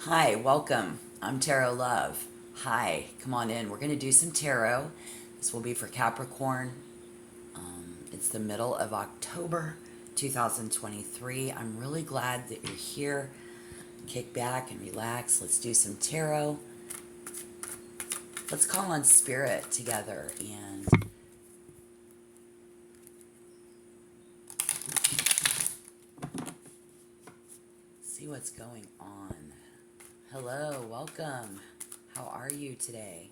Hi, welcome. I'm Tarot Love. Hi, come on in. We're going to do some tarot. This will be for Capricorn. It's the middle of October 2023. I'm really glad that you're here. Kick back and relax. Let's do some tarot. Let's call on spirit together and see what's going on. Hello, welcome. How are you today?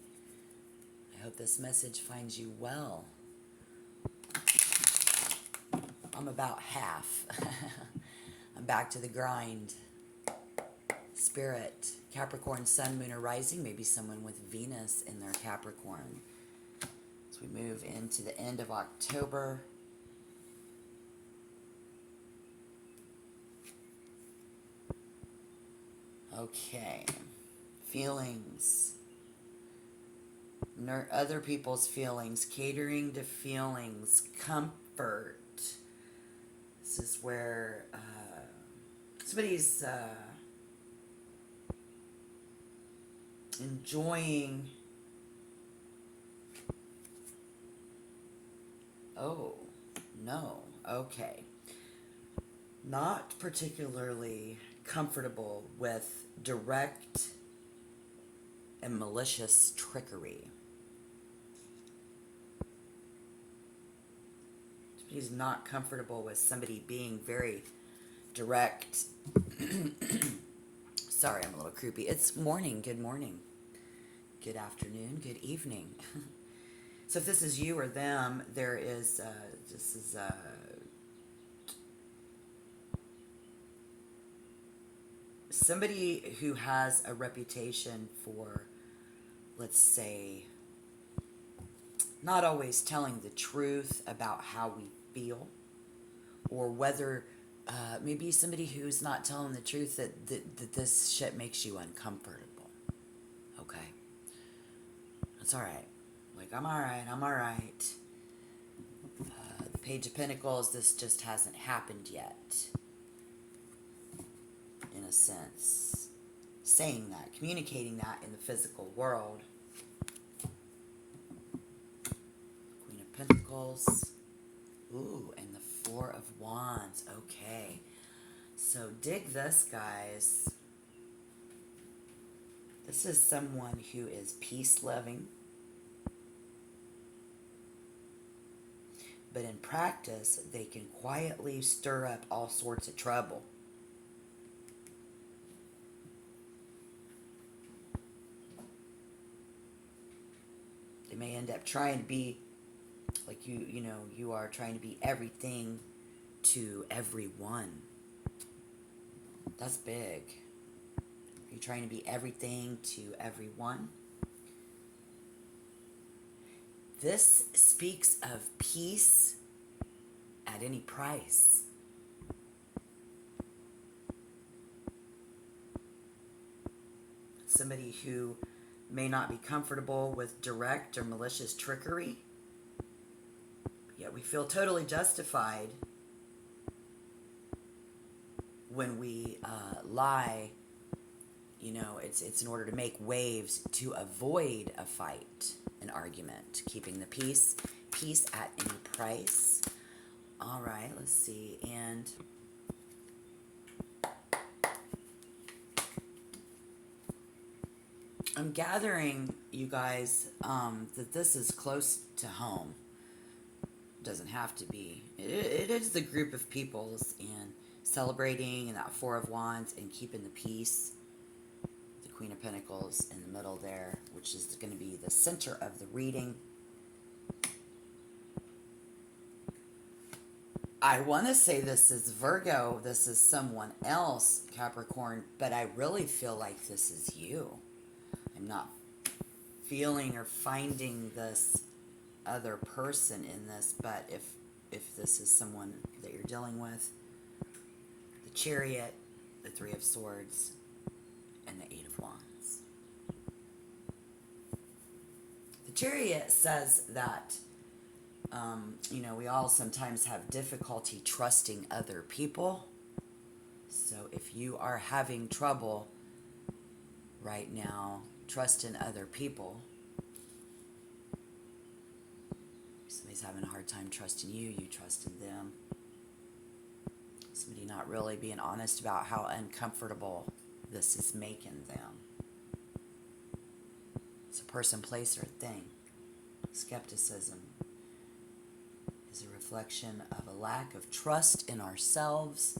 I hope this message finds you well. I'm about half. I'm back to the grind. Spirit, Capricorn, Sun, Moon, or Rising. Maybe someone with Venus in their Capricorn. As we move into the end of October. Okay. Feelings. Other people's feelings. Catering to feelings. Comfort. This is where somebody's enjoying. Oh, no. Okay. Not particularly comfortable with direct and malicious trickery. Somebody's not comfortable with somebody being very direct. Sorry, I'm a little creepy. It's morning. Good morning. Good afternoon. Good evening. So if this is you or them, there is, this is, somebody who has a reputation for, let's say, not always telling the truth about how we feel, or whether maybe somebody who's not telling the truth that this shit makes you uncomfortable. Okay? That's all right. Like, I'm all right. I'm all right. The Page of Pentacles, this just hasn't happened yet, in a sense. Saying that, communicating that in the physical world. Queen of Pentacles. Ooh, and the Four of Wands. Okay. So dig this, guys. This is someone who is peace-loving. But in practice, they can quietly stir up all sorts of trouble. They may end up trying to be, like you are trying to be everything to everyone. That's big. You're trying to be everything to everyone. This speaks of peace at any price. Somebody who may not be comfortable with direct or malicious trickery, yet we feel totally justified when we lie. It's in order to make waves, to avoid a fight, an argument, keeping the peace at any price. All right, let's see. And I'm gathering, you guys, that this is close to home. Doesn't have to be. It is the group of peoples and celebrating and that Four of Wands and keeping the peace. The Queen of Pentacles in the middle there, which is going to be the center of the reading. I want to say this is Virgo, this is someone else, Capricorn, but I really feel like this is you. I'm not feeling or finding this other person in this, but if this is someone that you're dealing with, the Chariot, the Three of Swords, and the Eight of Wands. The Chariot says that we all sometimes have difficulty trusting other people. So if you are having trouble right now. Trust in other people. Somebody's having a hard time trusting you, you trust in them. Somebody not really being honest about how uncomfortable this is making them. It's a person, place, or thing. Skepticism is a reflection of a lack of trust in ourselves.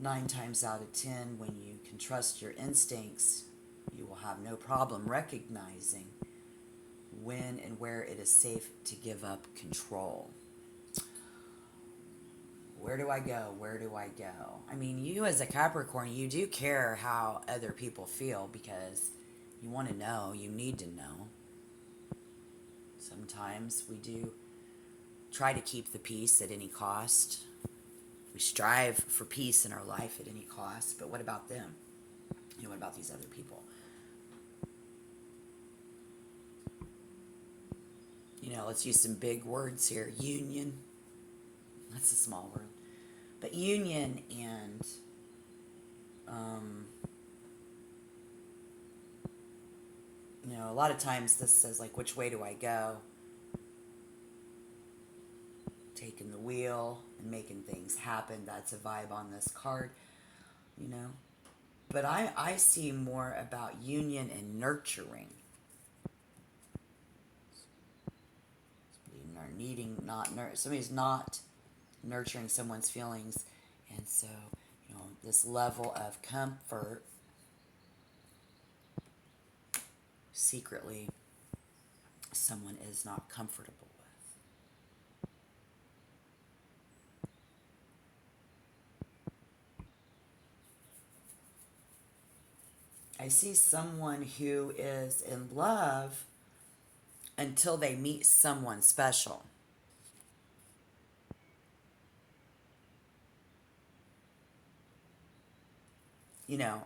9 times out of 10, when you can trust your instincts, you will have no problem recognizing when and where it is safe to give up control. Where do I go? Where do I go? I mean, you as a Capricorn, you do care how other people feel because you want to know, you need to know. Sometimes we do try to keep the peace at any cost. We strive for peace in our life at any cost, but what about them? What about these other people? Let's use some big words here. Union. That's a small word. But union and a lot of times this says, like, which way do I go? Taking the wheel and making things happen. That's a vibe on this card, But I see more about union and nurturing. Somebody's not nurturing someone's feelings, and so this level of comfort secretly someone is not comfortable with. I see someone who is in love until they meet someone special.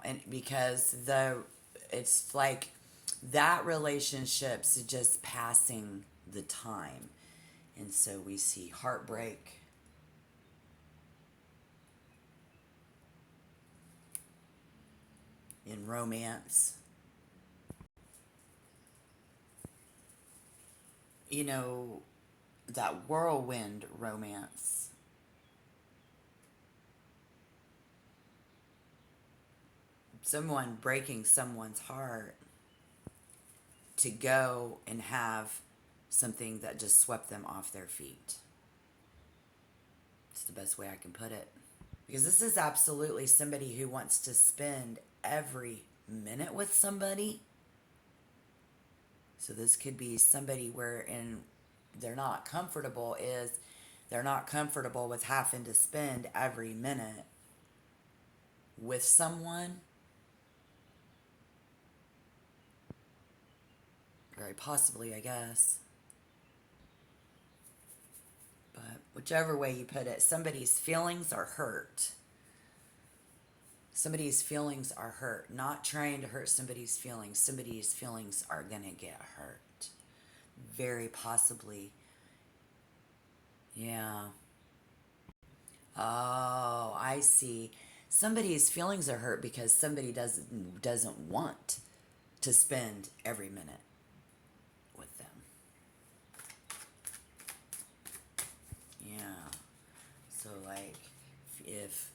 And because it's like that relationship's just passing the time. And so we see heartbreak. In romance. That whirlwind romance. Someone breaking someone's heart to go and have something that just swept them off their feet. It's the best way I can put it. Because this is absolutely somebody who wants to spend every minute with somebody. So this could be somebody wherein they're not comfortable with having to spend every minute with someone. Very possibly, I guess. But whichever way you put it, somebody's feelings are hurt. Somebody's feelings are hurt. Not trying to hurt somebody's feelings. Somebody's feelings are going to get hurt. Very possibly. Yeah. Oh, I see. Somebody's feelings are hurt because somebody doesn't want to spend every minute with them. Yeah. So, like, if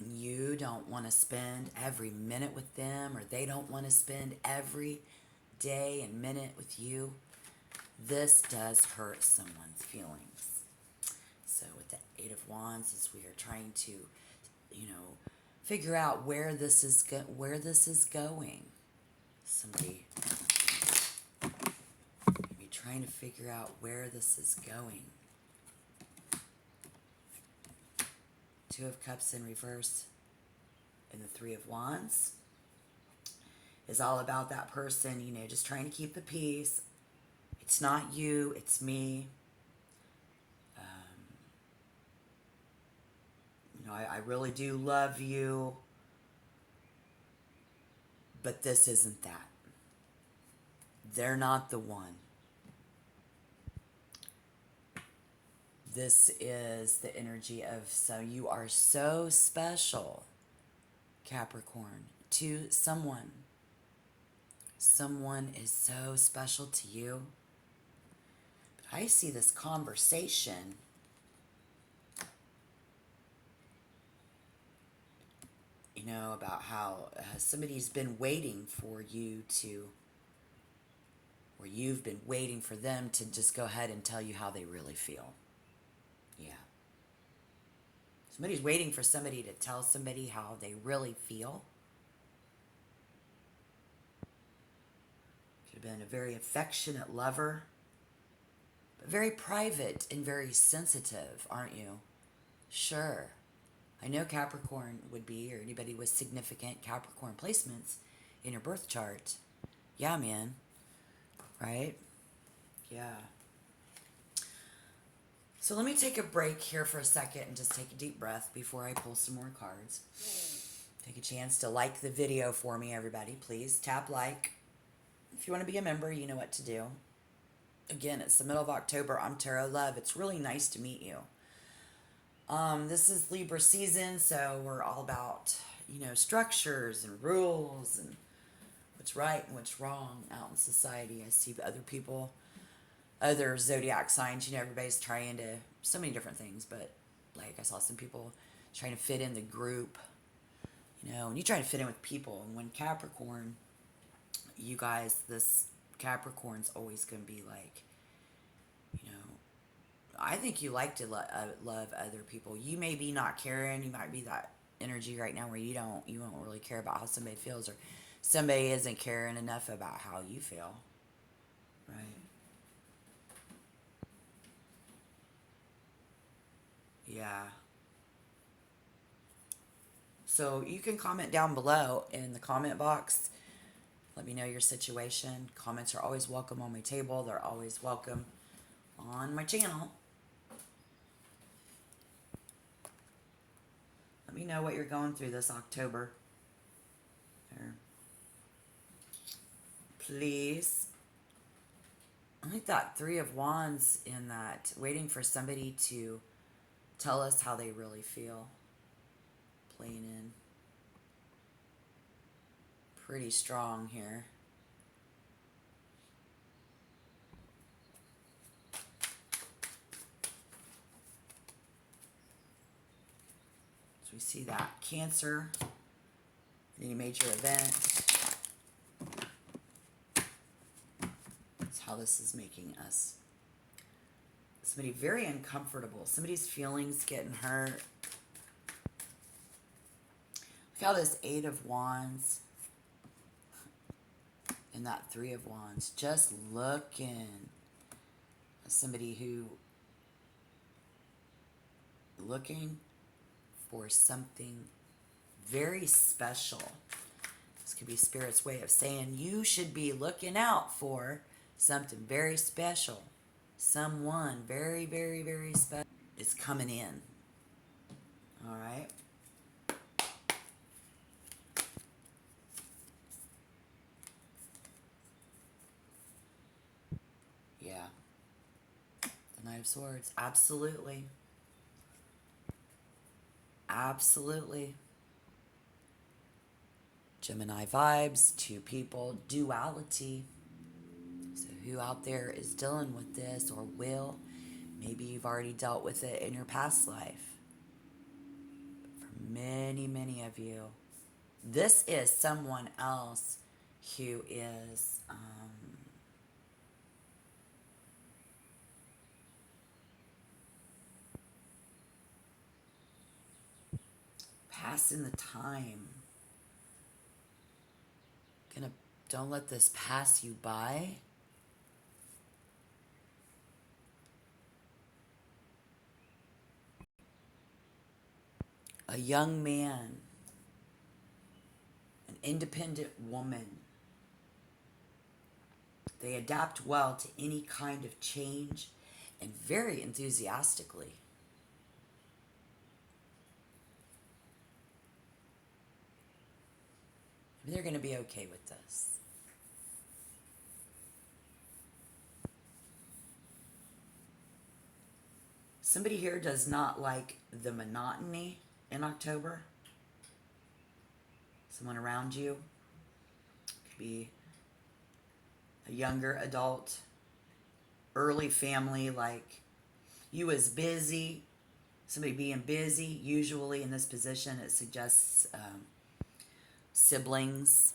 you don't want to spend every minute with them, or they don't want to spend every day and minute with you, this does hurt someone's feelings. So with the Eight of Wands, as we are trying to, figure out where this is going. Somebody be trying to figure out where this is going. Two of Cups in reverse and the Three of Wands is all about that person, just trying to keep the peace. It's not you, it's me. I really do love you, but this isn't that. They're not the one. This is the energy of, so you are so special, Capricorn, to someone. Someone is so special to you. But I see this conversation, about how somebody's been waiting for you to, or you've been waiting for them to just go ahead and tell you how they really feel. Yeah. Somebody's waiting for somebody to tell somebody how they really feel. Could have been a very affectionate lover, but very private and very sensitive, aren't you? Sure. I know Capricorn would be, or anybody with significant Capricorn placements in your birth chart. Yeah, man. Right? Yeah. So let me take a break here for a second and just take a deep breath before I pull some more cards. Take a chance to like the video for me, everybody. Please tap like. If you want to be a member, you know what to do. Again, it's the middle of October. I'm Tarot Love. It's really nice to meet you. This is Libra season, so we're all about, structures and rules and what's right and what's wrong out in society. I see other people, other zodiac signs, everybody's trying to, so many different things, but like I saw some people trying to fit in the group, and you try to fit in with people. And when Capricorn, you guys, this Capricorn's always going to be like, I think you like to love other people. You may be not caring. You might be that energy right now where you don't really care about how somebody feels, or somebody isn't caring enough about how you feel. Right. Yeah. So you can comment down below in the comment box. Let me know your situation. Comments are always welcome on my table. They're always welcome on my channel. Let me know what you're going through this October. There. Please. I like that Three of Wands in that, waiting for somebody to tell us how they really feel. Playing in. Pretty strong here. So we see that Cancer, any major event. That's how this is making us. Somebody very uncomfortable. Somebody's feelings getting hurt. Look how this Eight of Wands and that Three of Wands, just looking at somebody who looking for something very special. This could be Spirit's way of saying you should be looking out for something very special. Someone very, very, very special is coming in. All right. Yeah. The Knight of Swords. Absolutely. Absolutely. Gemini vibes, two people, duality. So who out there is dealing with this or will? Maybe you've already dealt with it in your past life. But for many, many of you, this is someone else who is passing the time. Don't let this pass you by. A young man, an independent woman. They adapt well to any kind of change and very enthusiastically. They're going to be okay with this. Somebody here does not like the monotony in October. Someone around you. Could be a younger adult, early family, like you was busy, somebody being busy. Usually in this position, it suggests siblings,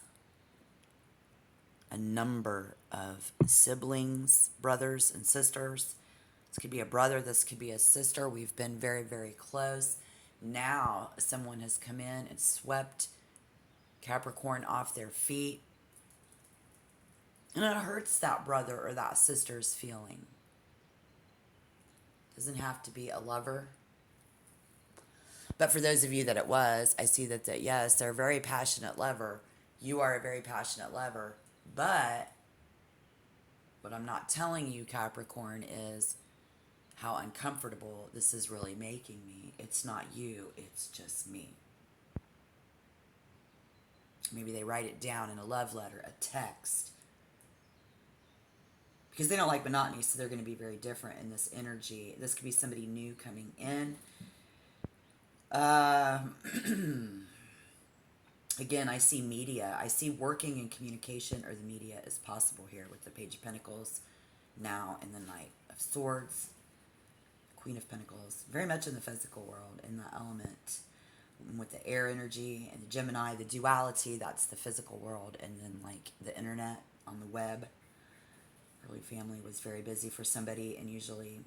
a number of siblings, brothers and sisters. This could be a brother, this could be a sister. We've been very, very close. Now someone has come in and swept Capricorn off their feet. And it hurts that brother or that sister's feeling. Doesn't have to be a lover. But for those of you that it was, I see that yes, they're a very passionate lover. You are a very passionate lover. But what I'm not telling you, Capricorn, is how uncomfortable this is really making me. It's not you, it's just me. Maybe they write it down in a love letter, a text. Because they don't like monotony, so they're going to be very different in this energy. This could be somebody new coming in. Again, I see media. I see working in communication or the media is possible here with the Page of Pentacles now and the Knight of Swords, Queen of Pentacles. Very much in the physical world, in the element. With the air energy and the Gemini, the duality, that's the physical world. And then like the internet on the web. Early family was very busy for somebody, and usually,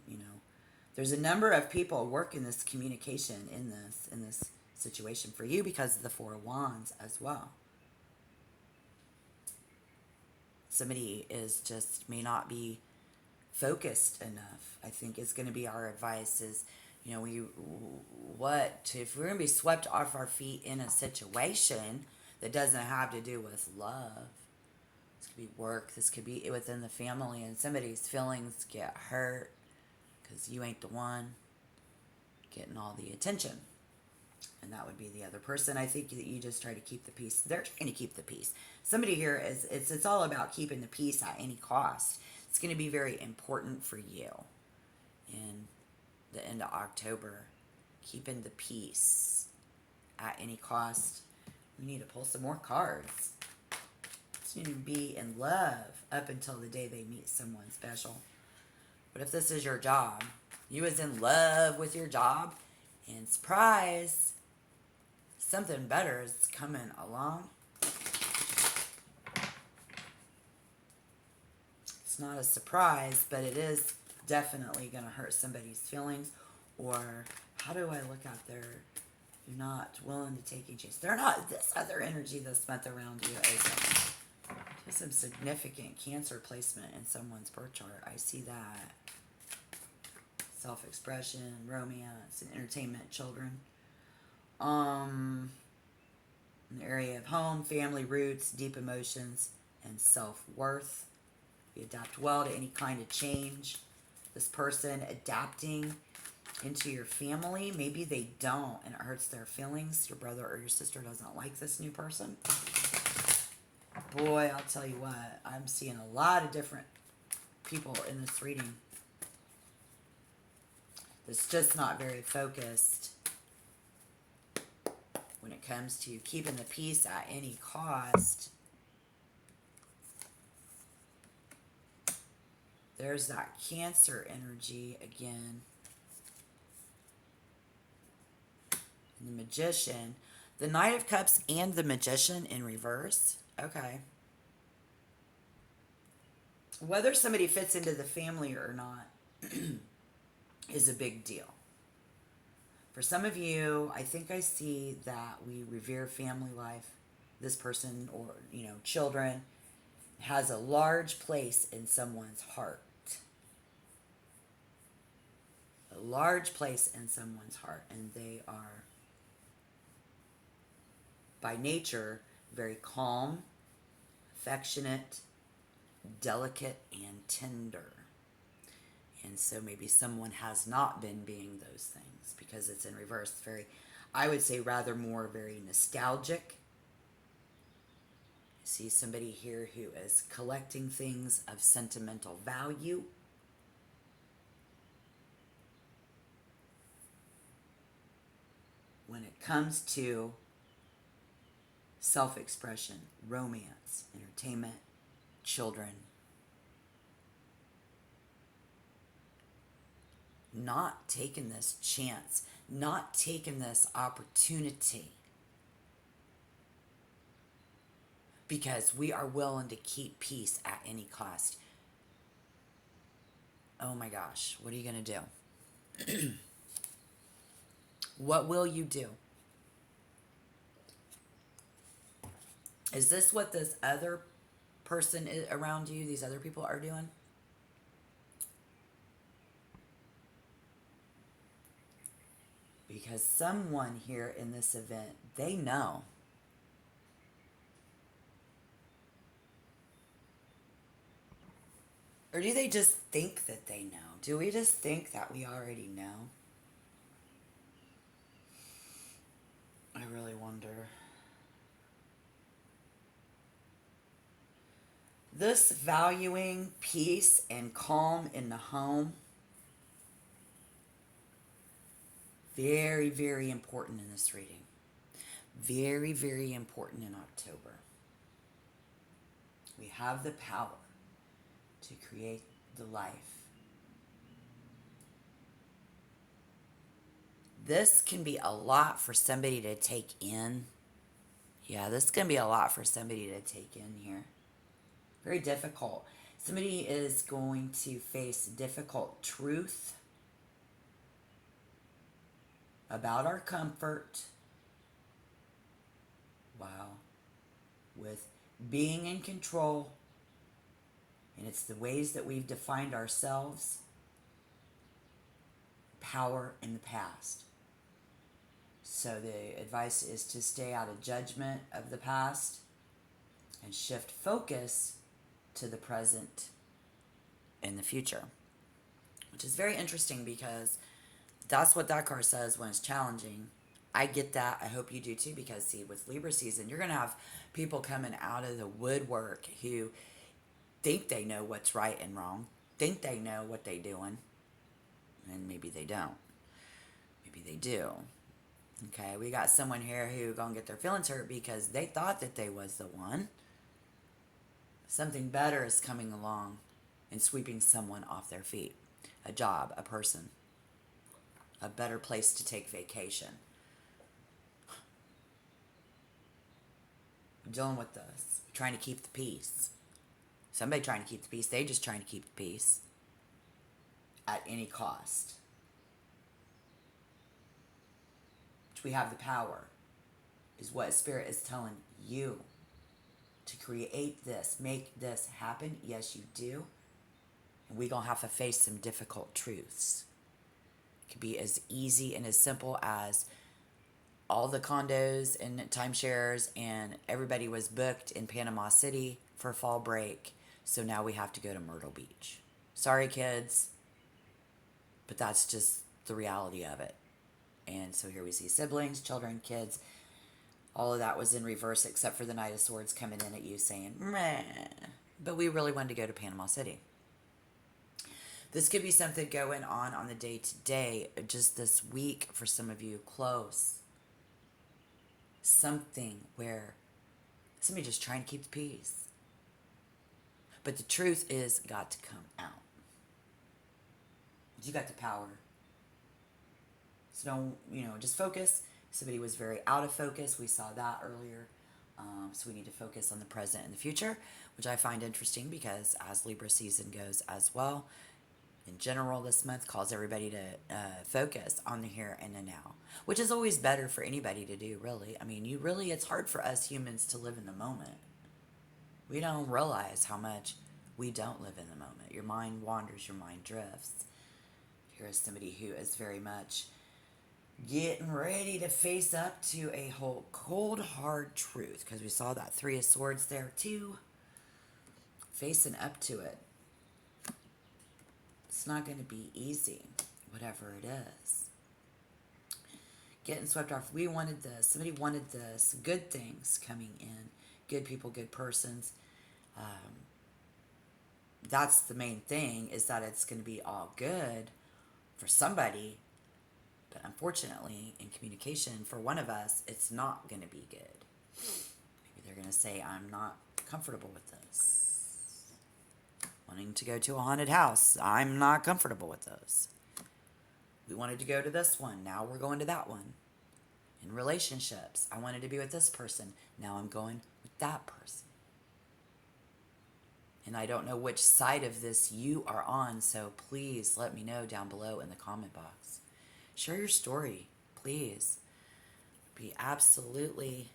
there's a number of people working this communication in this situation for you because of the Four of Wands as well. Somebody may not be focused enough. I think is going to be our advice is, if we're going to be swept off our feet in a situation that doesn't have to do with love. This could be work, this could be within the family, and somebody's feelings get hurt because you ain't the one getting all the attention. And that would be the other person. I think that you just try to keep the peace. They're trying to keep the peace. Somebody here it's all about keeping the peace at any cost. It's going to be very important for you in the end of October. Keeping the peace at any cost. We need to pull some more cards. To be in love up until the day they meet someone special. But if this is your job, you was in love with your job, and surprise, something better is coming along. It's not a surprise, but it is definitely going to hurt somebody's feelings. Or how do I look out there? You're not willing to take a chance. They're not. This other energy this month around you is some significant Cancer placement in someone's birth chart. I see that. Self-expression, romance, and entertainment, children. In the area of home, family, roots, deep emotions, and self-worth. You adapt well to any kind of change. This person adapting into your family, maybe they don't, and it hurts their feelings. Your brother or your sister doesn't like this new person. Boy, I'll tell you what, I'm seeing a lot of different people in this reading. That's just not very focused when it comes to keeping the peace at any cost. There's that Cancer energy again. And the Magician. The Knight of Cups and the Magician in reverse. Okay. Whether somebody fits into the family or not is a big deal. For some of you, I think I see that we revere family life. This person or, children has a large place in someone's heart. A large place in someone's heart. And they are, by nature, very calm, affectionate, delicate, and tender. And so maybe someone has not been being those things because it's in reverse. Very, I would say rather more very nostalgic. I see somebody here who is collecting things of sentimental value. When it comes to self-expression, romance, entertainment, children, not taking this chance, not taking this opportunity because we are willing to keep peace at any cost. Oh my gosh, what are you going to do? What will you do? Is this what this other person around you, these other people are doing? Because someone here in this event, they know. Or do they just think that they know? Do we just think that we already know? I really wonder. This valuing peace and calm in the home, very, very important in this reading. Very, very important in October. We have the power to create the life. This can be a lot for somebody to take in. Yeah, this can be a lot for somebody to take in here. Very difficult. Somebody is going to face difficult truth about our comfort. Wow. With being in control. And it's the ways that we've defined ourselves. Power in the past. So the advice is to stay out of judgment of the past and shift focus to the present and the future. Which is very interesting because that's what that card says when it's challenging. I get that. I hope you do too, because see, with Libra season, you're going to have people coming out of the woodwork who think they know what's right and wrong, think they know what they're doing, and maybe they don't. Maybe they do. Okay, we got someone here who gonna get their feelings hurt because they thought that they was the one. Something better is coming along and sweeping someone off their feet. A job, a person, a better place to take vacation. I'm dealing with this. Trying to keep the peace. Somebody trying to keep the peace. They just trying to keep the peace at any cost. Which we have the power. Is what Spirit is telling you. To create this. Make this happen. Yes, you do. And we're going to have to face some difficult truths. It could be as easy and as simple as all the condos and timeshares and everybody was booked in Panama City for fall break. So now we have to go to Myrtle Beach. Sorry, kids. But that's just the reality of it. And so here we see siblings, children, kids. All of that was in reverse except for the Knight of Swords coming in at you saying, meh. But we really wanted to go to Panama City. This could be something going on the day-to-day, just this week for some of you close. Something where somebody just trying to keep the peace. But the truth is got to come out. You got the power. So don't, just focus. Somebody was very out of focus. We saw that earlier. So we need to focus on the present and the future, which I find interesting because as Libra season goes as well, in general this month calls everybody to focus on the here and the now, which is always better for anybody to do, really. I mean, it's hard for us humans to live in the moment. We don't realize how much we don't live in the moment. Your mind wanders, your mind drifts. Here is somebody who is very much getting ready to face up to a whole cold, hard truth, because we saw that Three of Swords there too. Facing up to it. It's not going to be easy, whatever it is. Getting swept off. We wanted this. Somebody wanted this. Good things coming in. Good people, good persons. That's the main thing, is that it's going to be all good for somebody. But unfortunately, in communication, for one of us, it's not going to be good. Maybe they're going to say, I'm not comfortable with this. Wanting to go to a haunted house, I'm not comfortable with this. We wanted to go to this one. Now we're going to that one. In relationships, I wanted to be with this person. Now I'm going with that person. And I don't know which side of this you are on, so please let me know down below in the comment box. Share your story, please. Be absolutely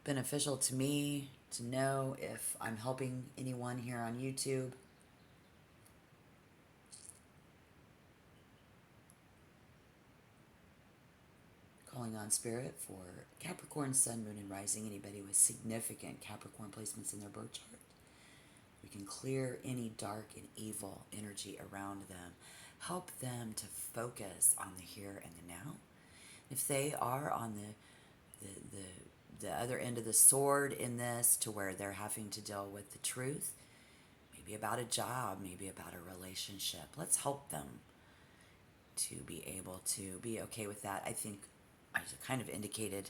beneficial to me to know if I'm helping anyone here on YouTube. Calling on spirit for Capricorn, Sun, Moon, and Rising. Anybody with significant Capricorn placements in their birth chart. We can clear any dark and evil energy around them. Help them to focus on the here and the now. If they are on the other end of the sword in this, to where they're having to deal with the truth, maybe about a job, maybe about a relationship, let's help them to be able to be okay with that. I think I kind of indicated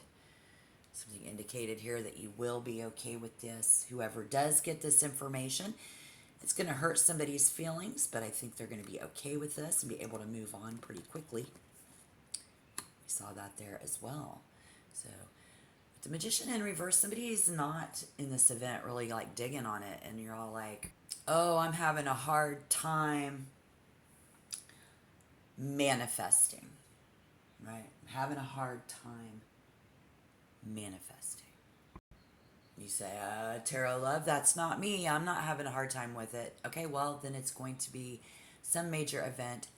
something indicated here that you will be okay with this. Whoever does get this information, it's going to hurt somebody's feelings, but I think they're going to be okay with this and be able to move on pretty quickly. We saw that there as well. So the Magician in reverse, somebody's not in this event really like digging on it, and you're all like, oh, I'm having a hard time manifesting, right? I'm having a hard time manifesting. You say, Tarot Love, that's not me. I'm not having a hard time with it. Okay, well, then it's going to be some major event